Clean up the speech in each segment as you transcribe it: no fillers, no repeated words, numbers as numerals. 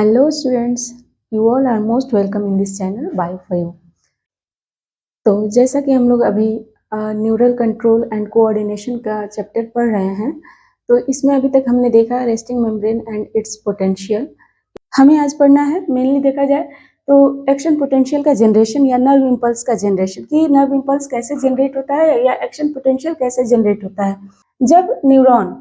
Hello students, you all are most welcome in this channel Bio for You। तो जैसा कि हम लोग अभी न्यूरल कंट्रोल एंड कोऑर्डिनेशन का चैप्टर पढ़ रहे हैं, तो इसमें अभी तक हमने देखा resting membrane and it's potential. हमें आज पढ़ना है मेनली देखा जाए तो एक्शन पोटेंशियल का जनरेशन या नर्व इम्पल्स का जनरेशन, कि नर्व इम्पल्स कैसे जनरेट होता है या एक्शन पोटेंशियल कैसे जनरेट होता है। जब न्यूरॉन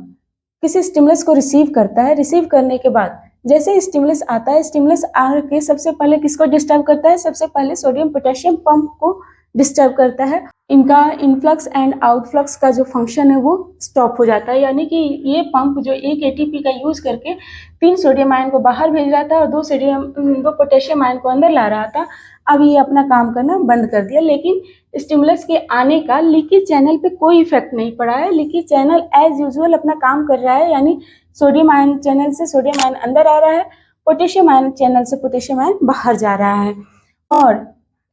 किसी स्टिमुलस को रिसीव करता है, रिसीव करने के बाद जैसे स्टिमुलस आता है, स्टिमुलस आके सबसे पहले किसको डिस्टर्ब करता है? सबसे पहले सोडियम पोटेशियम पंप को डिस्टर्ब करता है। इनका इनफ्लक्स एंड आउटफ्लक्स का जो फंक्शन है वो स्टॉप हो जाता है, यानी कि ये पंप जो एक एटीपी का यूज करके 3 सोडियम आयन को बाहर भेज रहा था और 2 पोटेशियम आयन को अंदर ला रहा था, अब ये अपना काम करना बंद कर दिया। लेकिन स्टिमुलस के आने का लीकी चैनल पे कोई इफेक्ट नहीं पड़ा है। लीकी चैनल एज यूजुअल अपना काम कर रहा है, यानी सोडियम आयन चैनल से सोडियम आयन अंदर आ रहा है, पोटेशियम आयन चैनल से पोटेशियम आयन बाहर जा रहा है। और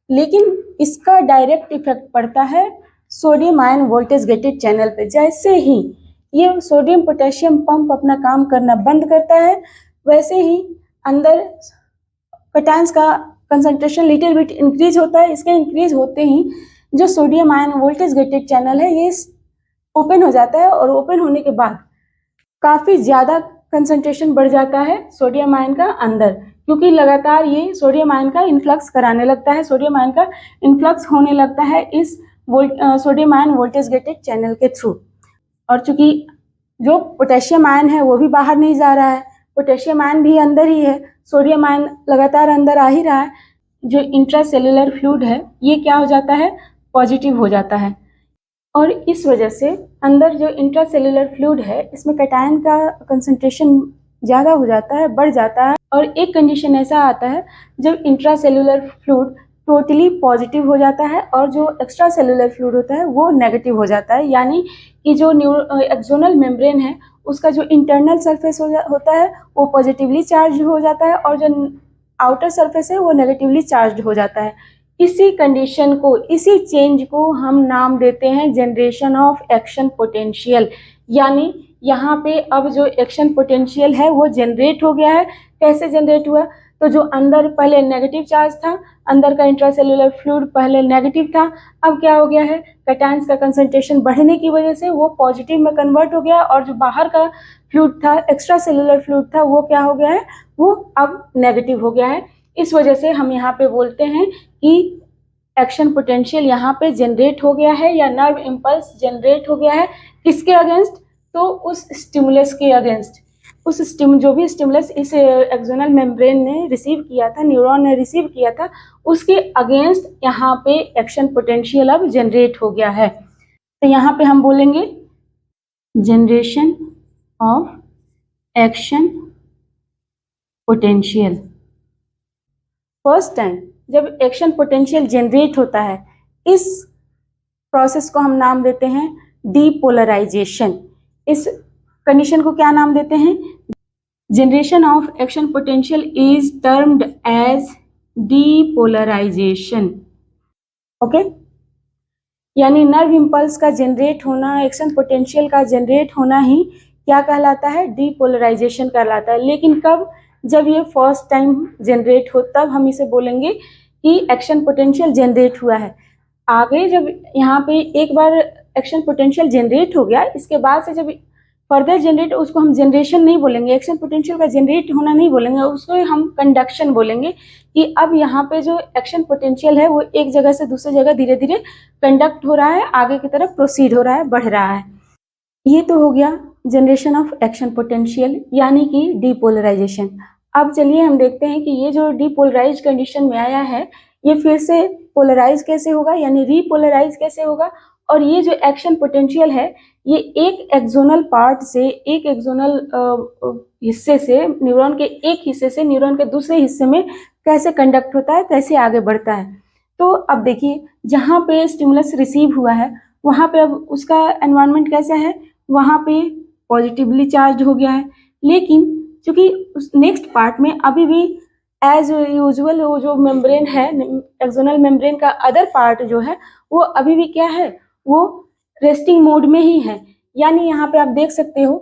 लेकिन इसका डायरेक्ट इफेक्ट पड़ता है sodium ion voltage gated channel पे। जैसे ही ये सोडियम पोटेशियम पंप अपना काम करना बंद करता है, वैसे ही अंदर कैटायंस का कंसंट्रेशन लिटिल बिट इंक्रीज होता है। इसके इंक्रीज होते ही जो sodium ion voltage gated channel है ये ओपन हो जाता है, और ओपन होने के बाद काफ़ी ज़्यादा कंसंट्रेशन बढ़ जाता है सोडियम आयन का अंदर, क्योंकि लगातार ये सोडियम आयन का इन्फ्लक्स कराने लगता है, सोडियम आयन का इन्फ्लक्स होने लगता है इस sodium ion voltage gated channel के थ्रू। और चूंकि जो पोटेशियम आयन है वो भी बाहर नहीं जा रहा है, पोटेशियम आयन भी अंदर ही है, सोडियम आयन लगातार अंदर आ ही रहा है, जो इंट्रासेल्युलर फ्लूइड है ये क्या हो जाता है? पॉजिटिव हो जाता है। और इस वजह से अंदर जो इंट्रासेल्युलर फ्लूइड है इसमें कैटायन का कंसंट्रेशन ज़्यादा हो जाता है, बढ़ जाता है। और एक कंडीशन ऐसा आता है जब इंट्रासेल्युलर फ्लूइड टोटली पॉजिटिव हो जाता है और जो एक्स्ट्रा सेल्युलर फ्लूइड होता है वो नेगेटिव हो जाता है, यानी कि जो एक्सोनल मेम्ब्रेन है उसका जो इंटरनल सरफेस होता है वो पॉजिटिवली चार्ज हो जाता है और जो आउटर सरफेस है वो नेगेटिवली चार्ज हो जाता है। इसी कंडीशन को, इसी चेंज को हम नाम देते हैं जनरेशन ऑफ एक्शन पोटेंशियल। यानी यहाँ पे अब जो एक्शन पोटेंशियल है वो जनरेट हो गया है। कैसे जनरेट हुआ? तो जो अंदर पहले नेगेटिव चार्ज था, अंदर का इंट्रासेल्युलर फ्लूइड पहले नेगेटिव था, अब क्या हो गया है? कैटायंस का कंसंट्रेशन बढ़ने की वजह से वो पॉजिटिव में कन्वर्ट हो गया, और जो बाहर का फ्लूइड था, एक्स्ट्रा सेल्युलर फ्लूइड था, वो क्या हो गया है? वो अब नेगेटिव हो गया है। इस वजह से हम यहाँ पे बोलते हैं कि एक्शन पोटेंशियल यहाँ पे जनरेट हो गया है या नर्व इम्पल्स जनरेट हो गया है। किसके अगेंस्ट? तो उस स्टिमुलस के अगेंस्ट। उस जो भी स्टिमुलस इस एक्सोनल मेम्ब्रेन ने रिसीव किया था, न्यूरॉन ने रिसीव किया था, उसके अगेंस्ट यहाँ पे एक्शन पोटेंशियल अब जनरेट हो गया है। तो यहाँ पे हम बोलेंगे generation of action potential. First time जब एक्शन पोटेंशियल जनरेट होता है, इस प्रोसेस को हम नाम देते हैं डीपोलराइजेशन। इस कंडीशन को क्या नाम देते हैं? Generation of action potential is termed as depolarisation. Okay, यानी नर्व इम्पल्स का जनरेट होना, एक्शन पोटेंशियल का जनरेट होना ही क्या कहलाता है? डीपोलराइजेशन कहलाता है। लेकिन कब? जब ये फर्स्ट टाइम जनरेट हो तब हम इसे बोलेंगे कि एक्शन पोटेंशियल जनरेट हुआ है। आगे जब यहाँ पे एक बार एक्शन पोटेंशियल जनरेट हो गया, इसके बाद से जब फर्दर जनरेट, उसको हम जनरेशन नहीं बोलेंगे, एक्शन पोटेंशियल का जनरेट होना नहीं बोलेंगे, उसको हम कंडक्शन बोलेंगे। कि अब यहाँ पे जो एक्शन पोटेंशियल है वो एक जगह से दूसरी जगह धीरे धीरे कंडक्ट हो रहा है, आगे की तरफ प्रोसीड हो रहा है, बढ़ रहा है। ये तो हो गया जनरेशन ऑफ एक्शन पोटेंशियल, यानी कि डीपोलराइजेशन। अब चलिए हम देखते हैं कि ये जो डीपोलराइज कंडीशन में आया है ये फिर से पोलराइज कैसे होगा, यानी रीपोलराइज कैसे होगा। और ये जो एक्शन पोटेंशियल है ये एक एक्सोनल पार्ट से, एक एक्सोनल हिस्से से, न्यूरॉन के एक हिस्से से न्यूरॉन के दूसरे हिस्से में कैसे कंडक्ट होता है, कैसे आगे बढ़ता है। तो अब देखिए, जहाँ पे स्टिमुलस रिसीव हुआ है वहाँ पे अब उसका एनवायरनमेंट कैसा है? वहाँ पे पॉजिटिवली चार्ज हो गया है। लेकिन चूंकि उस नेक्स्ट पार्ट में अभी भी एज यूजुअल वो जो मेम्ब्रेन है, एक्सोनल मेम्ब्रेन का अदर पार्ट जो है वो अभी भी क्या है? वो रेस्टिंग मोड में ही है। यानी यहाँ पे आप देख सकते हो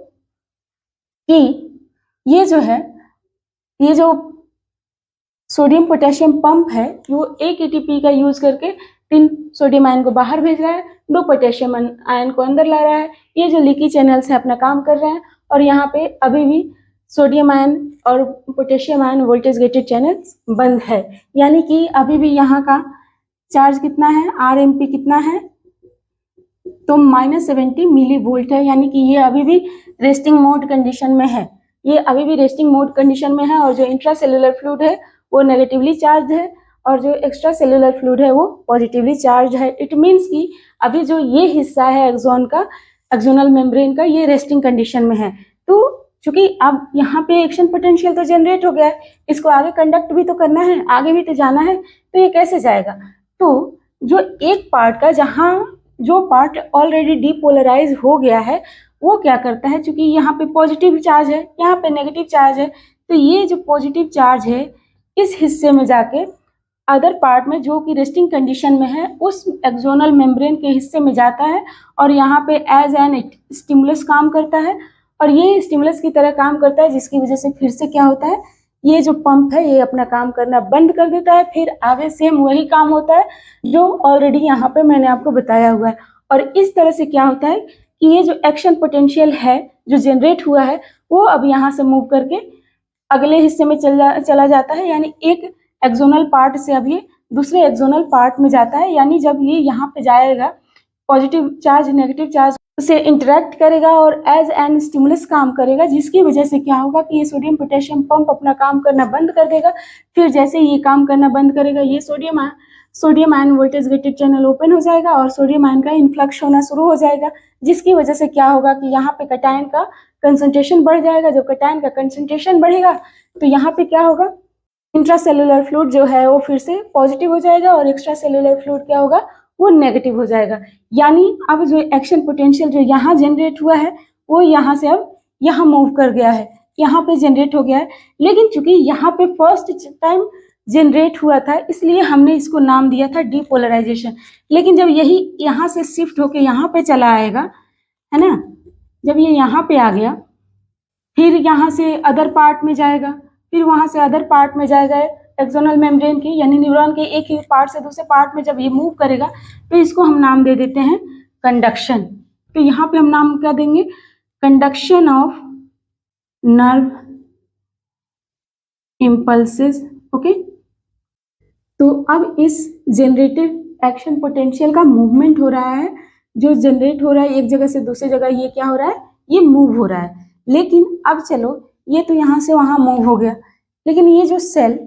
कि ये जो है, ये जो सोडियम पोटेशियम पंप है वो 1 एटीपी का यूज करके 3 सोडियम आयन को बाहर भेज रहा है, 2 पोटेशियम आयन को अंदर ला रहा है। ये जो लीकी चैनल्स है अपना काम कर रहे हैं और यहाँ पे अभी भी सोडियम आयन और potassium ion voltage gated channels बंद है, यानी कि अभी भी यहाँ का चार्ज कितना है, RMP कितना है, तो -70 मिली वोल्ट है, यानी कि ये अभी भी रेस्टिंग मोड कंडीशन में है। ये अभी भी रेस्टिंग मोड कंडीशन में है और जो इंट्रासेल्युलर फ्लूइड है वो नेगेटिवली चार्ज है और जो एक्स्ट्रा सेल्युलर फ्लूइड है वो पॉजिटिवली चार्ज है। इट मीन्स कि अभी जो ये हिस्सा है एक्सोन का, एक्सोनल मेम्ब्रेन का, ये रेस्टिंग कंडीशन में है। तो चूंकि अब यहाँ पे एक्शन पोटेंशियल तो जनरेट हो गया है, इसको आगे कंडक्ट भी तो करना है, आगे भी तो जाना है, तो ये कैसे जाएगा? तो जो एक पार्ट का, जहाँ जो पार्ट ऑलरेडी डीपोलराइज हो गया है, वो क्या करता है, चूंकि यहाँ पे पॉजिटिव चार्ज है, यहाँ पे नेगेटिव चार्ज है, तो ये जो पॉजिटिव चार्ज है इस हिस्से में जाके अदर पार्ट में जो कि रेस्टिंग कंडीशन में है उस एक्सोनल मेम्ब्रेन के हिस्से में जाता है और यहाँ पे एज एन स्टिमुलस काम करता है और ये स्टिमुलस की तरह काम करता है, जिसकी वजह से फिर से क्या होता है, ये जो पंप है ये अपना काम करना बंद कर देता है। फिर आगे सेम वही काम होता है जो ऑलरेडी यहाँ पे मैंने आपको बताया हुआ है। और इस तरह से क्या होता है कि ये जो एक्शन पोटेंशियल है जो जनरेट हुआ है वो अब यहाँ से मूव करके अगले हिस्से में चला जाता है, यानी एक एक्सोनल पार्ट से अब ये दूसरे एक्सोनल पार्ट में जाता है। यानी जब ये यहाँ पे जाएगा, पॉजिटिव चार्ज नेगेटिव चार्ज से इंटरेक्ट करेगा और एज एन स्टिमुलस काम करेगा, जिसकी वजह से क्या होगा कि ये सोडियम पोटेशियम पंप अपना काम करना बंद कर देगा। फिर जैसे ये काम करना बंद करेगा, ये sodium ion voltage gated channel open हो जाएगा और सोडियम आयन का इन्फ्लक्स होना शुरू हो जाएगा, जिसकी वजह से क्या होगा कि यहाँ पे कटायन का कंसंट्रेशन बढ़ जाएगा। जब कटायन का कंसंट्रेशन बढ़ेगा तो यहाँ पे क्या होगा, इंट्रासेल्युलर फ्लूइड जो है वो फिर से पॉजिटिव हो जाएगा और एक्स्ट्रा सेल्युलर फ्लूइड क्या होगा, वो नेगेटिव हो जाएगा। यानी अब जो एक्शन पोटेंशियल जो यहाँ जनरेट हुआ है वो यहाँ से अब यहाँ मूव कर गया है, यहाँ पे जनरेट हो गया है। लेकिन चूंकि यहाँ पे फर्स्ट टाइम जनरेट हुआ था इसलिए हमने इसको नाम दिया था डीपोलराइजेशन। लेकिन जब यही यहाँ से शिफ्ट होके यहाँ पे चला आएगा, है ना, जब ये यहाँ पे आ गया फिर यहाँ से अदर पार्ट में जाएगा, फिर वहाँ से अदर पार्ट में जाएगा एक्सोनल मेम्ब्रेन की, यानी न्यूरॉन के एक ही पार्ट से दूसरे पार्ट में जब ये मूव करेगा तो इसको हम नाम दे देते हैं कंडक्शन। तो यहाँ पे हम नाम क्या देंगे, conduction of nerve impulses. Okay, तो अब इस जनरेटेड एक्शन पोटेंशियल का मूवमेंट हो रहा है, जो जनरेट हो रहा है एक जगह से दूसरी जगह, ये क्या हो रहा है, ये मूव हो रहा है। लेकिन अब चलो, ये तो यहाँ से वहाँ मूव हो गया, लेकिन ये जो सेल,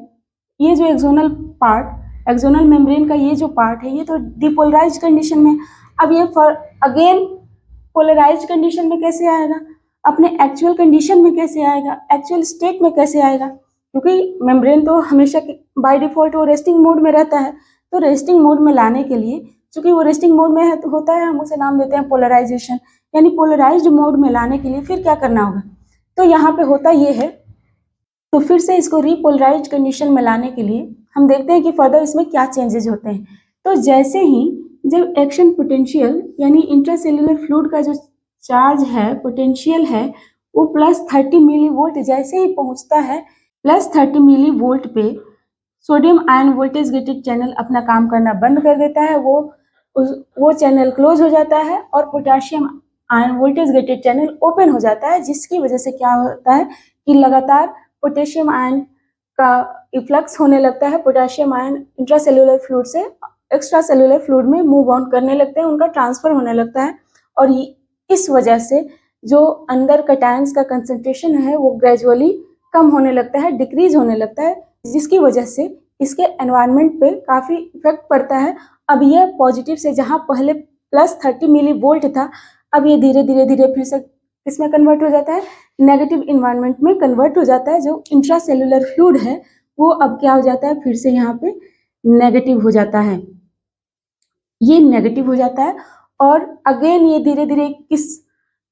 ये जो एक्सोनल पार्ट, एक्सोनल मेम्ब्रेन का ये जो पार्ट है, ये तो डिपोलराइज कंडीशन में। अब ये अगेन पोलराइज कंडीशन में कैसे आएगा, अपने एक्चुअल कंडीशन में कैसे आएगा, एक्चुअल स्टेट में कैसे आएगा, क्योंकि मेम्ब्रेन तो हमेशा बाय डिफॉल्ट वो रेस्टिंग मोड में रहता है। तो रेस्टिंग मोड में लाने के लिए, चूंकि वो रेस्टिंग मोड में है तो होता है, हम उसे नाम देते हैं पोलराइजेशन। यानी पोलराइज्ड मोड में लाने के लिए फिर क्या करना होगा, तो यहाँ पे होता ये है, तो फिर से इसको रीपोलराइज कंडीशन में लाने के लिए हम देखते हैं कि फर्दर इसमें क्या चेंजेस होते हैं। तो जैसे ही जब एक्शन पोटेंशियल यानी इंट्रासेल्युलर फ्लूइड का जो चार्ज है, पोटेंशियल है, वो +30 मिली वोल्ट जैसे ही पहुंचता है, +30 मिली वोल्ट पे sodium ion voltage gated channel अपना काम करना बंद कर देता है, वो चैनल क्लोज हो जाता है और potassium ion voltage gated channel open हो जाता है, जिसकी वजह से क्या होता है कि लगातार पोटेशियम आयन का इफ्लक्स होने लगता है। पोटेशियम आयन इंट्रासेल्युलर फ्लूइड से एक्स्ट्रा सेल्युलर फ्लूइड में मूव ऑन करने लगते हैं, उनका ट्रांसफर होने लगता है और इस वजह से जो अंदर कटायंस का कंसंट्रेशन है वो ग्रेजुअली कम होने लगता है, डिक्रीज होने लगता है, जिसकी वजह से इसके एनवायरनमेंट पे काफ़ी इफेक्ट पड़ता है। अब यह पॉजिटिव से जहाँ पहले +30 मिली वोल्ट था, अब ये धीरे धीरे फिर से इसमें कन्वर्ट हो जाता है, नेगेटिव इन्वायरमेंट में कन्वर्ट हो जाता है। जो इंट्रासेल्युलर फ्लूइड है वो अब क्या हो जाता है, फिर से यहाँ पे नेगेटिव हो जाता है, ये नेगेटिव हो जाता है और अगेन ये धीरे धीरे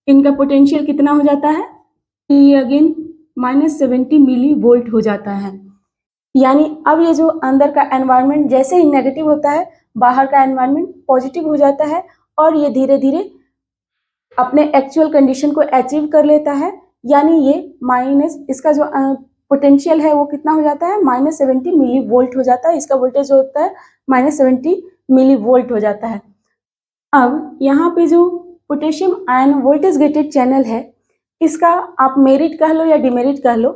इनका पोटेंशियल कितना हो जाता है, ये अगेन -70 मिली वोल्ट हो जाता है। यानी अब ये जो अंदर का एनवायरनमेंट जैसे ही नेगेटिव होता है, बाहर का एनवायरनमेंट पॉजिटिव हो जाता है और ये धीरे धीरे अपने एक्चुअल कंडीशन को अचीव कर लेता है। यानी ये इसका जो पोटेंशियल है वो कितना हो जाता है, -70 मिली वोल्ट हो जाता है। इसका वोल्टेज जो होता है -70 मिली वोल्ट हो जाता है। अब यहाँ पे जो potassium ion voltage gated channel है, इसका आप मेरिट कह लो या डिमेरिट कह लो,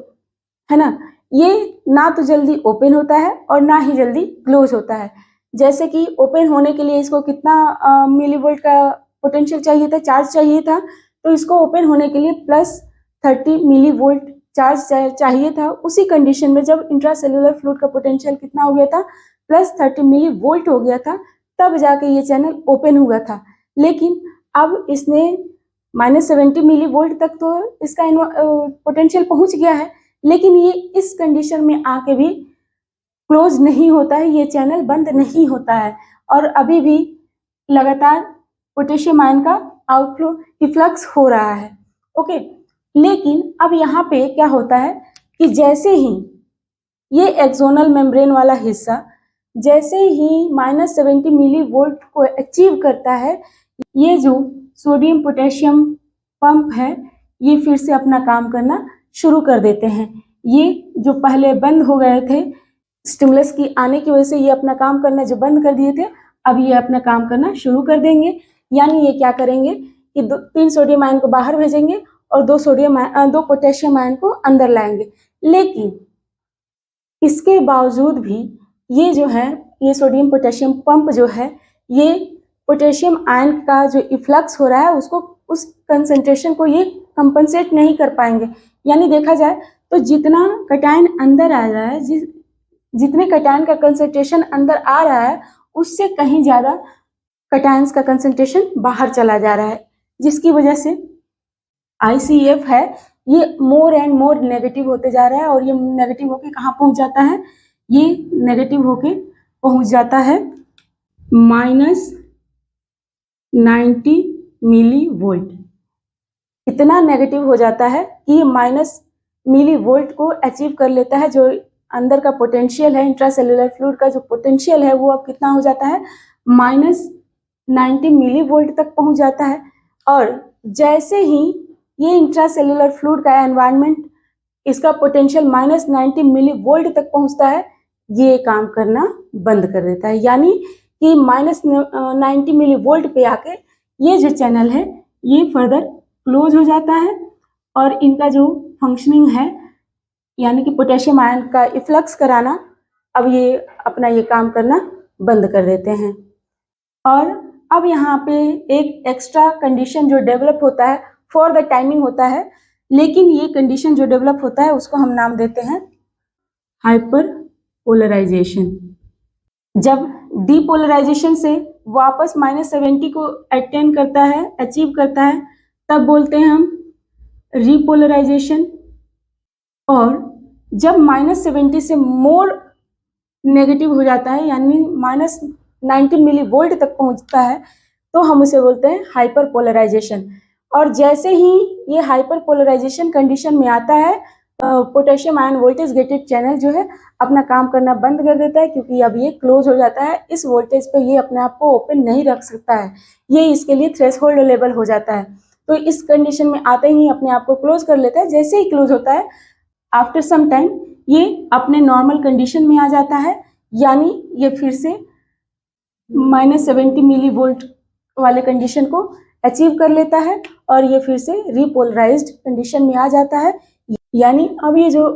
है ना, ये ना तो जल्दी ओपन होता है और ना ही जल्दी क्लोज होता है। जैसे कि ओपन होने के लिए इसको कितना मिली वोल्ट का पोटेंशियल चाहिए था, चार्ज चाहिए था, तो इसको ओपन होने के लिए +30 मिली वोल्ट चार्ज चाहिए था। उसी कंडीशन में जब इंट्रासेल्युलर फ्लूइड का पोटेंशियल कितना हो गया था, +30 मिली वोल्ट हो गया था, तब जाके ये चैनल ओपन हुआ था। लेकिन अब इसने -70 मिली वोल्ट तक तो इसका पोटेंशियल पहुंच गया है, लेकिन ये इस कंडीशन में आके भी क्लोज नहीं होता है, ये चैनल बंद नहीं होता है और अभी भी लगातार पोटेशियम आयन का आउटफ्लो इफ्लक्स हो रहा है। ओके, लेकिन अब यहाँ पे क्या होता है कि जैसे ही ये एक्सोनल मेम्ब्रेन वाला हिस्सा जैसे ही -70 मिली वोल्ट को अचीव करता है, ये जो सोडियम पोटेशियम पंप है ये फिर से अपना काम करना शुरू कर देते हैं। ये जो पहले बंद हो गए थे स्टिमुलस की आने की वजह से, ये अपना काम करना जो बंद कर दिए थे, अब ये अपना काम करना शुरू कर देंगे। यानी ये क्या करेंगे कि 3 सोडियम आयन को बाहर भेजेंगे और 2 पोटेशियम आयन को अंदर लाएंगे। लेकिन इसके बावजूद भी ये जो है, ये सोडियम पोटेशियम पंप जो है, ये पोटेशियम आयन का जो इफ्लक्स हो रहा है उसको, उस कंसंट्रेशन को ये कंपनसेट नहीं कर पाएंगे। यानी देखा जाए तो जितना कटायन अंदर आ रहा है, जितने कटायन का कंसंट्रेशन अंदर आ रहा है, उससे कहीं ज़्यादा कटायंस का कंसंट्रेशन बाहर चला जा रहा है, जिसकी वजह से ICF है ये मोर एंड मोर नेगेटिव होते जा रहा है। और ये नेगेटिव होके कहाँ पहुँच जाता है, ये नेगेटिव होके पहुँच जाता है -90 मिली वोल्ट। इतना नेगेटिव हो जाता है कि ये माइनस मिली वोल्ट को अचीव कर लेता है। जो अंदर का पोटेंशियल है, इंट्रासेल्युलर फ्लूइड का जो पोटेंशियल है, वो अब कितना हो जाता है, -90 मिली वोल्ट तक पहुंच जाता है। और जैसे ही ये इंट्रासेल्युलर फ्लूइड का एनवायरनमेंट, इसका पोटेंशियल -90 मिली वोल्ट तक पहुंचता है, ये काम करना बंद कर देता है। यानी कि -90 मिली वोल्ट पे आके ये जो चैनल है ये फर्दर क्लोज हो जाता है और इनका जो फंक्शनिंग है, यानी कि पोटेशियम आयन का इफ्लक्स कराना, अब ये अपना ये काम करना बंद कर देते हैं। और अब यहाँ पे एक एक्स्ट्रा कंडीशन जो डेवलप होता है, फॉर द टाइमिंग होता है, लेकिन ये कंडीशन जो डेवलप होता है उसको हम नाम देते हैं हाइपर पोलराइजेशन। जब डीपोलराइजेशन से वापस -70 को अटेन करता है, अचीव करता है, तब बोलते हैं हम रीपोलराइजेशन। और जब -70 से मोर नेगेटिव हो जाता है, यानी -90 मिली वोल्ट तक पहुंचता है, तो हम उसे बोलते हैं हाइपर पोलराइजेशन। और जैसे ही ये हाइपर पोलराइजेशन कंडीशन में आता है, potassium ion voltage gated channel जो है अपना काम करना बंद कर देता है, क्योंकि अब ये क्लोज हो जाता है। इस वोल्टेज पे ये अपने आप को ओपन नहीं रख सकता है, ये इसके लिए थ्रेशोल्ड लेवल हो जाता है। तो इस कंडीशन में आते ही अपने आप को क्लोज कर लेता है। जैसे ही क्लोज होता है, आफ्टर सम टाइम ये अपने नॉर्मल कंडीशन में आ जाता है, यानी ये फिर से -70 मिली वोल्ट वाले कंडीशन को अचीव कर लेता है और ये फिर से रीपोलराइज्ड कंडीशन में आ जाता है। यानी अब ये जो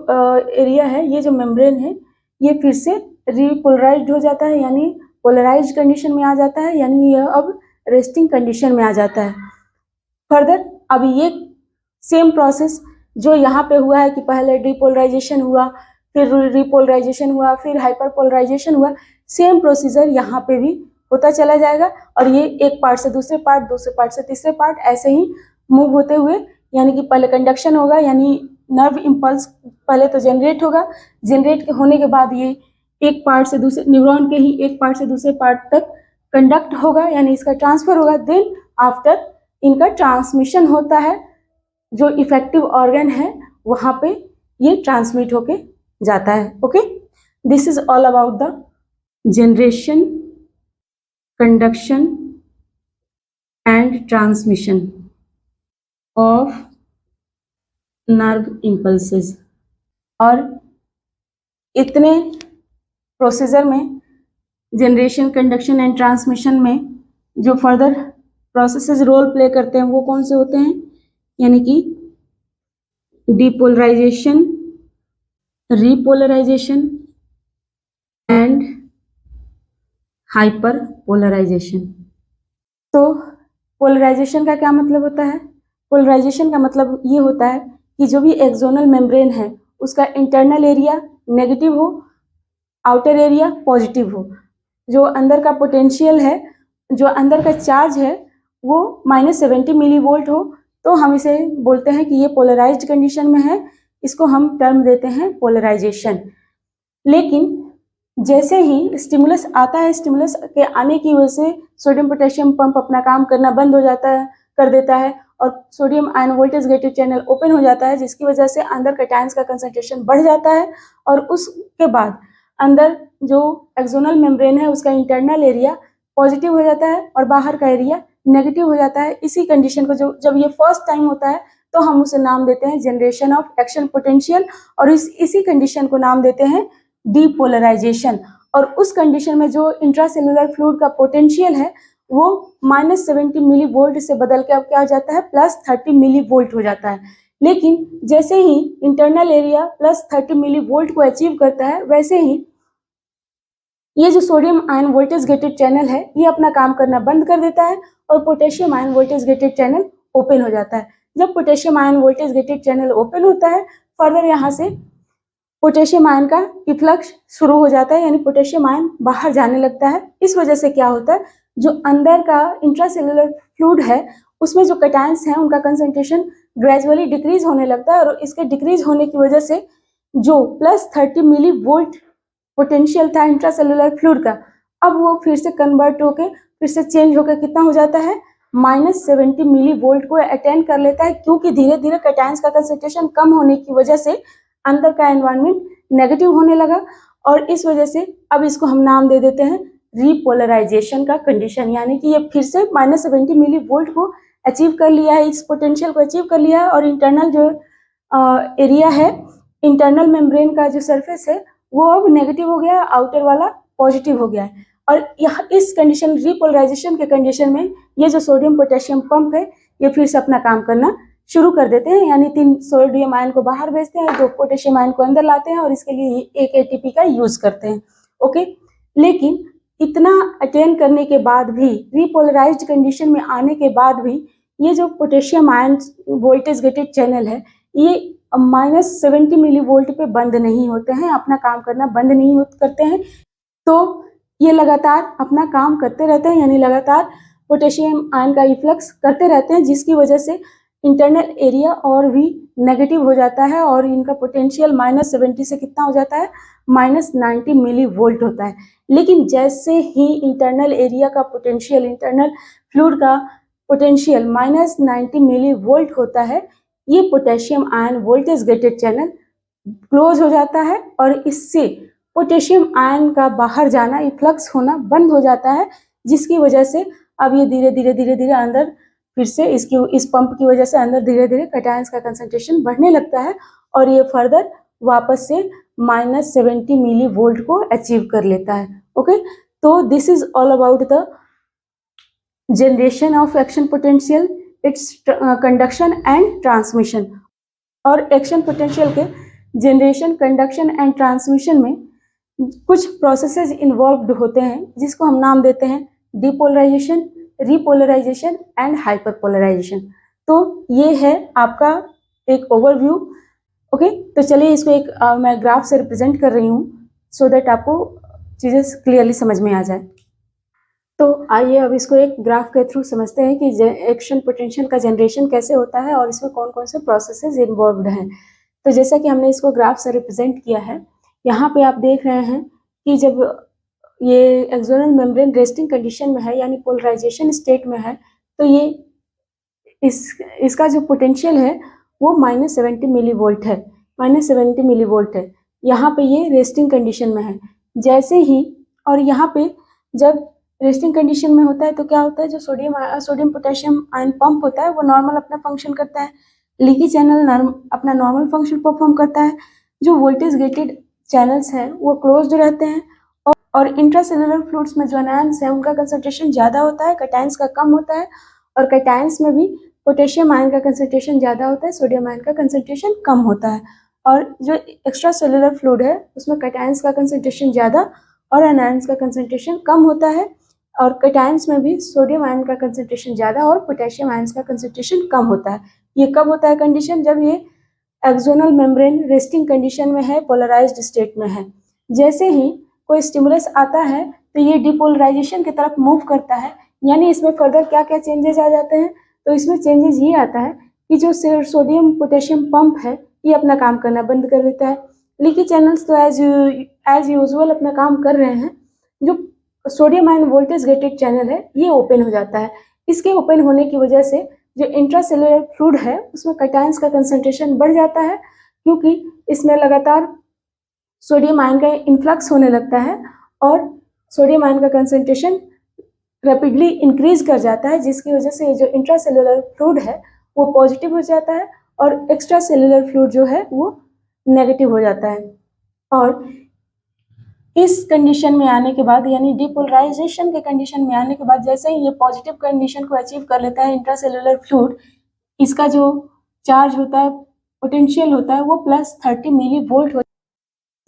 एरिया है, ये जो मेम्ब्रेन है, ये फिर से रीपोलराइज्ड हो जाता है, यानी पोलराइज्ड कंडीशन में आ जाता है, यानी यह अब रेस्टिंग कंडीशन में आ जाता है। फर्दर अब ये सेम प्रोसेस जो यहाँ पे हुआ है कि पहले डीपोलराइजेशन हुआ, फिर रीपोलराइजेशन हुआ, फिर हाइपरपोलराइजेशन हुआ, सेम प्रोसीजर यहाँ पे भी होता चला जाएगा। और ये एक पार्ट से दूसरे पार्ट, दूसरे पार्ट से तीसरे पार्ट, ऐसे ही मूव होते हुए, यानी कि पहले कंडक्शन होगा, यानी नर्व इम्पल्स पहले तो जनरेट होगा, जनरेट होने के बाद ये एक पार्ट से दूसरे, न्यूरॉन के ही एक पार्ट से दूसरे पार्ट तक कंडक्ट होगा, यानी इसका ट्रांसफर होगा। देन आफ्टर इनका ट्रांसमिशन होता है, जो इफेक्टिव ऑर्गन है वहाँ पे ये ट्रांसमिट होके जाता है। Okay, this is all about the generation, conduction and transmission of nerve impulses. और इतने प्रोसीजर में, जनरेशन, कंडक्शन एंड ट्रांसमिशन में जो फर्दर प्रोसेसेस रोल प्ले करते हैं वो कौन से होते हैं, यानी कि depolarisation, repolarisation and hyperpolarisation. तो पोलराइजेशन का क्या मतलब होता है? पोलराइजेशन का मतलब ये होता है कि जो भी एक्सोनल मेम्ब्रेन है उसका इंटरनल एरिया नेगेटिव हो, आउटर एरिया पॉजिटिव हो। जो अंदर का पोटेंशियल है, जो अंदर का चार्ज है वो -70 मिली वोल्ट हो, तो हम इसे बोलते हैं कि ये पोलराइज्ड कंडीशन में है। इसको हम टर्म देते हैं पोलराइजेशन। लेकिन जैसे ही स्टिमुलस आता है, स्टिमुलस के आने की वजह से सोडियम पोटेशियम पंप अपना काम करना बंद हो जाता है, कर देता है, और sodium ion voltage gated channel open हो जाता है, जिसकी वजह से अंदर कैटायंस का कंसंट्रेशन बढ़ जाता है। और उसके बाद अंदर जो एक्सोनल मेम्ब्रेन है उसका इंटरनल एरिया पॉजिटिव हो जाता है और बाहर का एरिया नेगेटिव हो जाता है। इसी कंडीशन को जब ये फर्स्ट टाइम होता है तो हम उसे नाम देते हैं जनरेशन ऑफ एक्शन पोटेंशियल, और इसी कंडीशन को नाम देते हैं डीपोलराइजेशन। और उस कंडीशन में जो इंट्रासेलुलर फ्लूइड का पोटेंशियल है वो -70 मिली वोल्ट से बदल के अब क्या हो जाता है, +30 मिली वोल्ट हो जाता है। लेकिन जैसे ही इंटरनल एरिया +30 मिली वोल्ट को अचीव करता है, वैसे ही ये जो sodium ion voltage gated channel है ये अपना काम करना बंद कर देता है और potassium ion voltage gated channel open हो जाता है। जब potassium ion voltage gated channel open होता है, फर्दर यहाँ से पोटेशियम आयन का इफ्लक्स शुरू हो जाता है, यानी पोटेशियम आयन बाहर जाने लगता है। इस वजह से क्या होता है, जो अंदर का इंट्रासेलुलर फ्लूइड है उसमें जो कैटायंस हैं उनका कंसंट्रेशन ग्रेजुअली डिक्रीज होने लगता है, और इसके डिक्रीज होने की वजह से जो +30 मिली वोल्ट पोटेंशियल था इंट्रासेलुलर फ्लूइड का, अब वो फिर से कन्वर्ट होके फिर से चेंज होकर कितना हो जाता है, -70 मिली वोल्ट को अटेंड कर लेता है, क्योंकि धीरे धीरे कैटायंस का कंसंट्रेशन कम होने की वजह से अंदर का एनवायरनमेंट नेगेटिव होने लगा। और इस वजह से अब इसको हम नाम दे देते हैं रिपोलराइजेशन का कंडीशन, यानी कि ये फिर से -70 मिली वोल्ट को अचीव कर लिया है, इस पोटेंशियल को अचीव कर लिया है, और इंटरनल जो एरिया है, इंटरनल मेम्ब्रेन का जो सरफेस है वो अब नेगेटिव हो गया है, आउटर वाला पॉजिटिव हो गया है। और यह इस कंडीशन, रिपोलराइजेशन के कंडीशन में ये जो सोडियम पोटेशियम पंप है ये फिर से अपना काम करना शुरू कर देते हैं, यानी 3 सोडियम आयन को बाहर भेजते हैं, 2 पोटेशियम आयन को अंदर लाते हैं, और इसके लिए 1 एटीपी का यूज करते हैं। ओके, लेकिन इतना अटेन करने के बाद भी, रिपोलराइज्ड कंडीशन में आने के बाद भी, ये जो potassium ion voltage gated channel है ये -70 मिली वोल्ट पे बंद नहीं होते हैं, अपना काम करना बंद नहीं करते हैं। तो ये लगातार अपना काम करते रहते हैं, यानी लगातार पोटेशियम आयन का इफ्लक्स करते रहते हैं, जिसकी वजह से इंटरनल एरिया और भी नेगेटिव हो जाता है, और इनका पोटेंशियल -70 से कितना हो जाता है, -90 मिली वोल्ट होता है। लेकिन जैसे ही इंटरनल एरिया का पोटेंशियल, इंटरनल फ्लूइड का पोटेंशियल -90 मिली वोल्ट होता है, ये potassium ion voltage gated channel close हो जाता है, और इससे पोटेशियम आयन का बाहर जाना, इफ्लक्स होना बंद हो जाता है, जिसकी वजह से अब ये धीरे धीरे अंदर फिर से इस पंप की वजह से अंदर धीरे धीरे कैटायंस का कंसंट्रेशन बढ़ने लगता है, और ये फर्दर वापस से -70 मिली वोल्ट को अचीव कर लेता है। ओके, तो this is all about the generation of action potential, its conduction and transmission. और एक्शन पोटेंशियल के जनरेशन, कंडक्शन एंड ट्रांसमिशन में कुछ प्रोसेसेस इन्वॉल्व्ड होते हैं, जिसको हम नाम देते हैं डिपोलराइजेशन, रिपोलराइजेशन एंड हाइपरपोलराइजेशन। तो ये है आपका एक ओवरव्यू। ओके, तो चलिए इसको एक मैं ग्राफ से रिप्रेजेंट कर रही हूँ, सो दैट आपको चीज़ें क्लियरली समझ में आ जाए। तो आइए अब इसको एक ग्राफ के थ्रू समझते हैं कि एक्शन पोटेंशियल का जनरेशन कैसे होता है और इसमें कौन कौन से प्रोसेसेस इन्वॉल्व्ड हैं। तो जैसा कि हमने इसको ग्राफ से रिप्रेजेंट किया है, यहाँ पे आप देख रहे हैं कि जब ये एक्सोनल मेम्ब्रेन रेस्टिंग कंडीशन में है, यानी पोलराइजेशन स्टेट में है, तो ये इसका जो पोटेंशियल है वो -70 मिली वोल्ट है, -70 मिली वोल्ट है। यहाँ पे ये रेस्टिंग कंडीशन में है। जैसे ही, और यहाँ पे जब रेस्टिंग कंडीशन में होता है तो क्या होता है, जो सोडियम पोटेशियम आयन पंप होता है वो नॉर्मल अपना फंक्शन करता है, लीकी चैनल अपना नॉर्मल फंक्शन परफॉर्म करता है, जो वोल्टेज गेटेड चैनल्स हैं वो क्लोज्ड रहते हैं, और इंट्रासेलुलर फ्लूइड्स में जो अनायंस है उनका कंसंट्रेशन ज़्यादा होता है, कैटायंस का कम होता है, और कैटायंस में भी पोटेशियम आयन का कंसंट्रेशन ज़्यादा होता है, सोडियम आयन का कंसंट्रेशन कम होता है। और जो एक्स्ट्रा सेलुलर फ्लूइड है उसमें कैटायंस का कंसंट्रेशन ज़्यादा और अनायंस का कंसंट्रेशन कम होता है, और कैटायंस में भी सोडियम आयन का कंसंट्रेशन ज़्यादा और पोटेशियम आयन का कंसंट्रेशन कम होता है। ये कब होता है कंडीशन? जब ये एक्सोनल मेम्ब्रेन रेस्टिंग कंडीशन में है, पोलराइज्ड स्टेट में है। जैसे ही कोई स्टिमुलस आता है तो ये डिपोलराइजेशन की तरफ मूव करता है, यानी इसमें फर्दर क्या क्या चेंजेस आ जाते हैं? तो इसमें चेंजेस ये आता है कि जो सोडियम पोटेशियम पंप है ये अपना काम करना बंद कर देता है। लीकी चैनल्स तो एज यूजुअल अपना काम कर रहे हैं। जो sodium ion voltage gated channel है ये ओपन हो जाता है। इसके ओपन होने की वजह से जो इंट्रासेलुलर फ्लूइड है उसमें कैटायंस का कंसंट्रेशन बढ़ जाता है, क्योंकि इसमें लगातार सोडियम आयन का इन्फ्लक्स होने लगता है और सोडियम आयन का कंसंट्रेशन रैपिडली इंक्रीज कर जाता है, जिसकी वजह से ये जो इंट्रासेलुलर फ्लूइड है वो पॉजिटिव हो जाता है और एक्स्ट्रा सेलुलर फ्लूइड जो है वो नेगेटिव हो जाता है। और इस कंडीशन में आने के बाद, यानी डिपोलराइजेशन के कंडीशन में आने के बाद, जैसे ही ये पॉजिटिव कंडीशन को अचीव कर लेता है इंट्रासेलुलर फ्लूइड, इसका जो चार्ज होता है, पोटेंशियल होता है, वो +30 मिली वोल्ट होता है।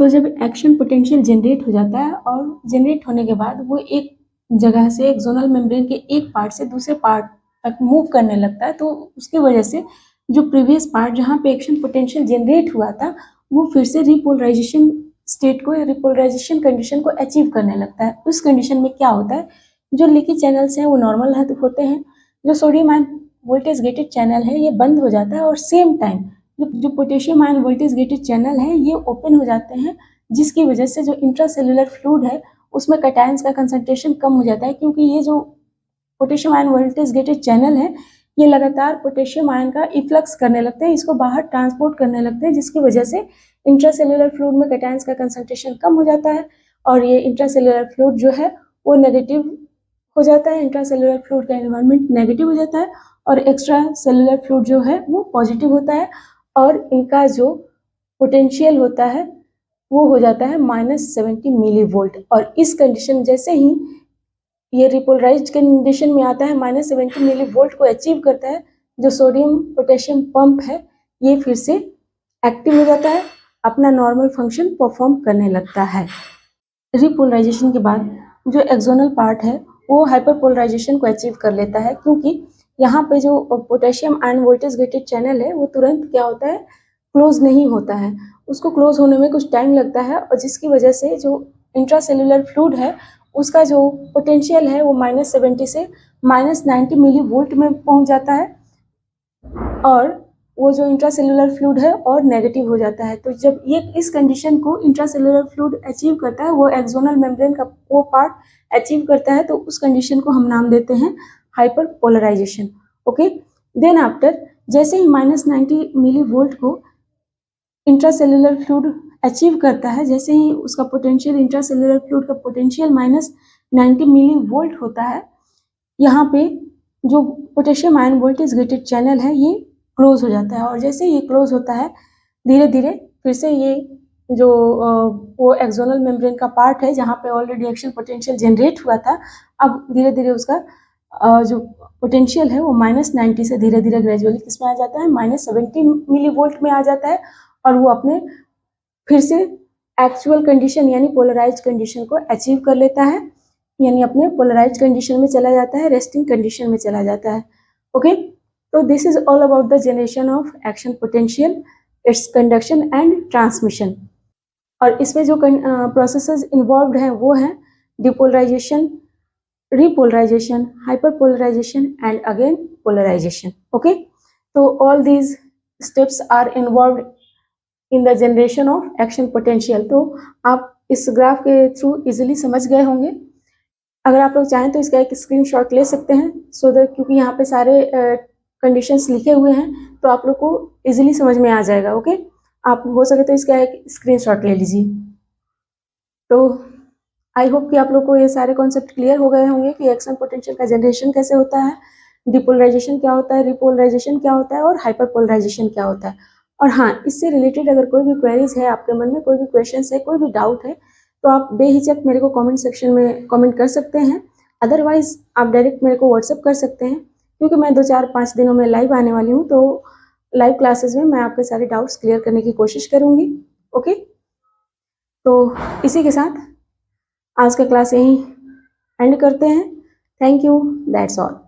तो जब एक्शन पोटेंशियल जनरेट हो जाता है और जनरेट होने के बाद वो एक जगह से एक्सोनल मेम्ब्रेन के एक पार्ट से दूसरे पार्ट तक मूव करने लगता है, तो उसकी वजह से जो प्रीवियस पार्ट जहाँ पे एक्शन पोटेंशियल जनरेट हुआ था वो फिर से रिपोलराइजेशन स्टेट को, रिपोलराइजेशन कंडीशन को अचीव करने लगता है। उस कंडीशन में क्या होता है, जो लीकी चैनल्स हैं वो नॉर्मल होते हैं, जो sodium ion voltage gated channel है ये बंद हो जाता है, और सेम टाइम जो potassium ion voltage gated channel है ये ओपन हो जाते हैं, जिसकी वजह से जो इंट्रासेलुलर फ्लूइड है उसमें कैटायंस का कंसंट्रेशन कम हो जाता है, क्योंकि ये जो potassium ion voltage gated channel है ये लगातार पोटेशियम आयन का इफ्लक्स करने लगते हैं, इसको बाहर ट्रांसपोर्ट करने लगते हैं, जिसकी वजह से इंट्रासेलुलर फ्लूइड में कैटायंस का कंसंट्रेशन कम हो जाता है और ये इंट्रासेलुलर फ्लूइड जो है वो नेगेटिव हो जाता है, इंट्रासेलुलर फ्लूइड का एनवायरनमेंट नेगेटिव हो जाता है और एक्स्ट्रा सेलुलर फ्लूइड जो है वो पॉजिटिव होता है, और इनका जो पोटेंशियल होता है वो हो जाता है -70 मिली वोल्ट। और इस कंडीशन, जैसे ही ये रिपोलराइज्ड कंडीशन में आता है, -70 मिली वोल्ट को अचीव करता है, जो सोडियम पोटेशियम पंप है ये फिर से एक्टिव हो जाता है, अपना नॉर्मल फंक्शन परफॉर्म करने लगता है। रिपोलराइजेशन के बाद जो एक्सोनल पार्ट है वो हाइपरपोलराइजेशन को अचीव कर लेता है, क्योंकि यहाँ पे जो potassium ion voltage gated channel है वो तुरंत क्या होता है, क्लोज नहीं होता है, उसको क्लोज होने में कुछ टाइम लगता है, और जिसकी वजह से जो इंट्रासेलुलर फ्लूइड है उसका जो पोटेंशियल है वो -70 से -90 मिली वोल्ट में पहुँच जाता है, और वो जो इंट्रासेलुलर फ्लूइड है और नेगेटिव हो जाता है। तो जब ये इस कंडीशन को इंट्रासेलुलर फ्लूइड अचीव करता है, वो एक्सोनल मेम्ब्रेन का वो पार्ट अचीव करता है, तो उस कंडीशन को हम नाम देते हैं हाइपरपोलराइजेशन। ओके, देन आफ्टर जैसे ही -90 मिली वोल्ट को इंट्रासेलुलर फ्लूइड अचीव करता है, जैसे ही उसका पोटेंशियल, इंट्रासेलुलर फ्लूइड का पोटेंशियल -90 मिली वोल्ट होता है, यहाँ पे जो potassium ion voltage gated channel है ये क्लोज हो जाता है, और जैसे ये क्लोज होता है धीरे धीरे फिर से ये जो वो एक्सोनल मेम्ब्रेन का पार्ट है जहाँ पे ऑलरेडी एक्शन पोटेंशियल जनरेट हुआ था, अब धीरे धीरे उसका जो पोटेंशियल है वो -90 से धीरे धीरे ग्रेजुअली किस में आ जाता है, -70 मिली वोल्ट में आ जाता है, और वो अपने फिर से एक्चुअल कंडीशन यानी पोलराइज कंडीशन को अचीव कर लेता है, यानी अपने पोलराइज कंडीशन में चला जाता है, रेस्टिंग कंडीशन में चला जाता है। ओके, तो this is all about the generation of action potential, its conduction and transmission. और इसमें जो प्रोसेसेस इन्वॉल्व्ड हैं वो हैं depolarization, repolarization, hyperpolarization and again polarization. Okay, तो all these steps are involved in the generation of action potential. तो आप इस ग्राफ के थ्रू इजिली समझ गए होंगे। अगर आप लोग चाहें तो इसका एक स्क्रीनशॉट ले सकते हैं, सो दैट क्योंकि यहाँ पे सारे कंडीशंस लिखे हुए हैं तो आप लोग को इजीली समझ में आ जाएगा। ओके, आप हो सके तो इसका एक स्क्रीनशॉट ले लीजिए। तो आई होप कि आप लोग को ये सारे कॉन्सेप्ट क्लियर हो गए होंगे कि एक्शन पोटेंशियल का जनरेशन कैसे होता है, डिपोलराइजेशन क्या होता है, रिपोलराइजेशन क्या होता है और हाइपरपोलराइजेशन क्या होता है। और हाँ, इससे रिलेटेड अगर कोई भी क्वेरीज है आपके मन में, कोई भी क्वेश्चन है, कोई भी डाउट है, तो आप बेहिचक मेरे को कमेंट सेक्शन में कमेंट कर सकते हैं। अदरवाइज आप डायरेक्ट मेरे को व्हाट्सअप कर सकते हैं, क्योंकि मैं 2-4-5 दिनों में लाइव आने वाली हूँ, तो लाइव क्लासेस में मैं आपके सारे डाउट्स क्लियर करने की कोशिश करूँगी। ओके, तो इसी के साथ आज का क्लास यहीं एंड करते हैं। Thank you, that's all.